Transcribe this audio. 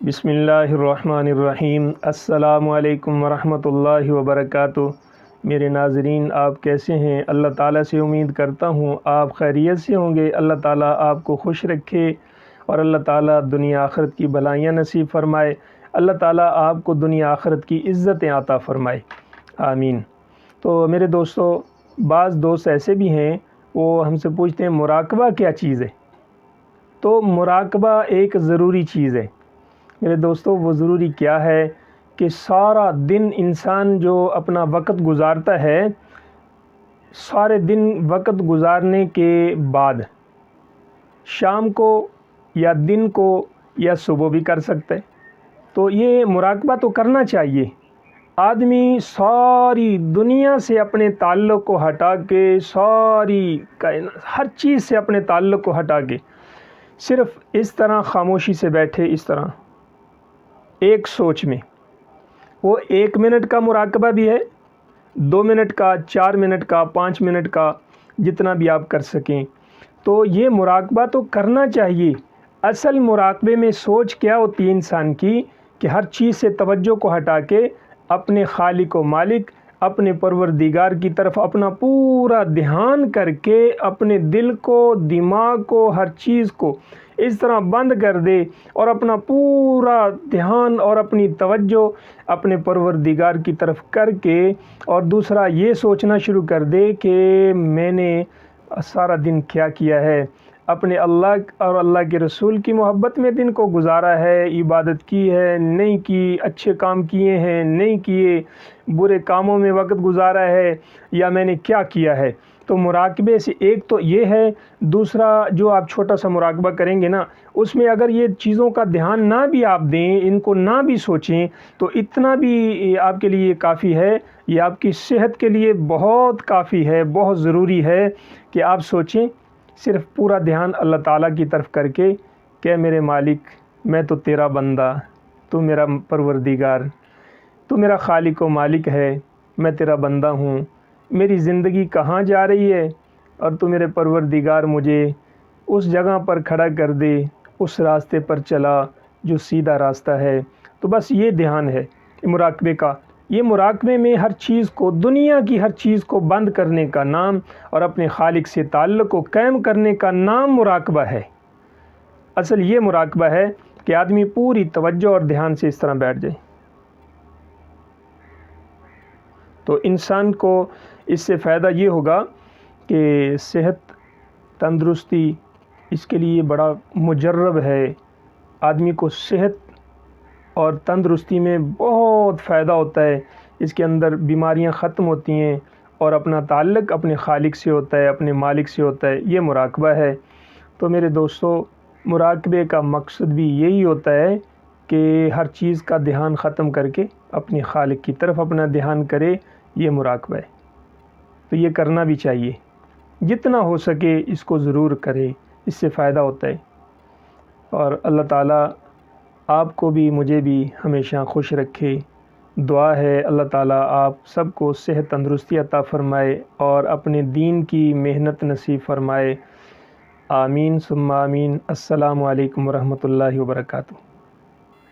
بسم اللہ الرحمن الرحیم۔ السلام علیکم ورحمۃ اللہ وبرکاتہ۔ میرے ناظرین، آپ کیسے ہیں؟ اللہ تعالیٰ سے امید کرتا ہوں آپ خیریت سے ہوں گے۔ اللہ تعالیٰ آپ کو خوش رکھے اور اللہ تعالیٰ دنیا آخرت کی بھلائیاں نصیب فرمائے۔ اللہ تعالیٰ آپ کو دنیا آخرت کی عزتیں عطا فرمائے، آمین۔ تو میرے دوستو، بعض دوست ایسے بھی ہیں وہ ہم سے پوچھتے ہیں مراقبہ کیا چیز ہے؟ تو مراقبہ ایک ضروری چیز ہے میرے دوستو۔ وہ ضروری کیا ہے کہ سارا دن انسان جو اپنا وقت گزارتا ہے، سارے دن وقت گزارنے کے بعد شام کو یا دن کو یا صبح بھی کر سکتا ہے، تو یہ مراقبہ تو کرنا چاہیے۔ آدمی ساری دنیا سے اپنے تعلق کو ہٹا کے، ساری ہر چیز سے اپنے تعلق کو ہٹا کے صرف اس طرح خاموشی سے بیٹھے، اس طرح ایک سوچ میں، وہ 1 منٹ کا مراقبہ بھی ہے، 2 منٹ کا، 4 منٹ کا، 5 منٹ کا، جتنا بھی آپ کر سکیں، تو یہ مراقبہ تو کرنا چاہیے۔ اصل مراقبے میں سوچ کیا ہوتی ہے انسان کی کہ ہر چیز سے توجہ کو ہٹا کے اپنے خالق و مالک، اپنے پروردگار کی طرف اپنا پورا دھیان کر کے اپنے دل کو، دماغ کو، ہر چیز کو اس طرح بند کر دے اور اپنا پورا دھیان اور اپنی توجہ اپنے پروردگار کی طرف کر کے، اور دوسرا یہ سوچنا شروع کر دے کہ میں نے سارا دن کیا کیا ہے، اپنے اللہ اور اللہ کے رسول کی محبت میں دن کو گزارا ہے، عبادت کی ہے نہیں کی، اچھے کام کیے ہیں نہیں کیے، برے کاموں میں وقت گزارا ہے یا میں نے کیا کیا ہے۔ تو مراقبے سے ایک تو یہ ہے، دوسرا جو آپ چھوٹا سا مراقبہ کریں گے نا، اس میں اگر یہ چیزوں کا دھیان نہ بھی آپ دیں، ان کو نہ بھی سوچیں، تو اتنا بھی آپ کے لیے کافی ہے، یہ آپ کی صحت کے لیے بہت کافی ہے، بہت ضروری ہے کہ آپ سوچیں، صرف پورا دھیان اللہ تعالیٰ کی طرف کر کے کہ میرے مالک، میں تو تیرا بندہ، تو میرا پروردگار، تو میرا خالق و مالک ہے، میں تیرا بندہ ہوں، میری زندگی کہاں جا رہی ہے، اور تو میرے پروردگار مجھے اس جگہ پر کھڑا کر دے، اس راستے پر چلا جو سیدھا راستہ ہے۔ تو بس یہ دھیان ہے مراقبے کا۔ یہ مراقبے میں ہر چیز کو، دنیا کی ہر چیز کو بند کرنے کا نام اور اپنے خالق سے تعلق کو قائم کرنے کا نام مراقبہ ہے۔ اصل یہ مراقبہ ہے کہ آدمی پوری توجہ اور دھیان سے اس طرح بیٹھ جائے، تو انسان کو اس سے فائدہ یہ ہوگا کہ صحت، تندرستی، اس کے لیے بڑا مجرب ہے۔ آدمی کو صحت اور تندرستی میں بہت فائدہ ہوتا ہے، اس کے اندر بیماریاں ختم ہوتی ہیں اور اپنا تعلق اپنے خالق سے ہوتا ہے، اپنے مالک سے ہوتا ہے۔ یہ مراقبہ ہے۔ تو میرے دوستو، مراقبے کا مقصد بھی یہی ہوتا ہے کہ ہر چیز کا دھیان ختم کر کے اپنے خالق کی طرف اپنا دھیان کرے، یہ مراقبہ ہے۔ تو یہ کرنا بھی چاہیے، جتنا ہو سکے اس کو ضرور کرے، اس سے فائدہ ہوتا ہے۔ اور اللہ تعالیٰ آپ کو بھی مجھے بھی ہمیشہ خوش رکھے۔ دعا ہے اللہ تعالیٰ آپ سب کو صحت تندرستی عطا فرمائے اور اپنے دین کی محنت نصیب فرمائے، آمین ثم آمین۔ السلام علیکم ورحمۃ اللہ وبرکاتہ۔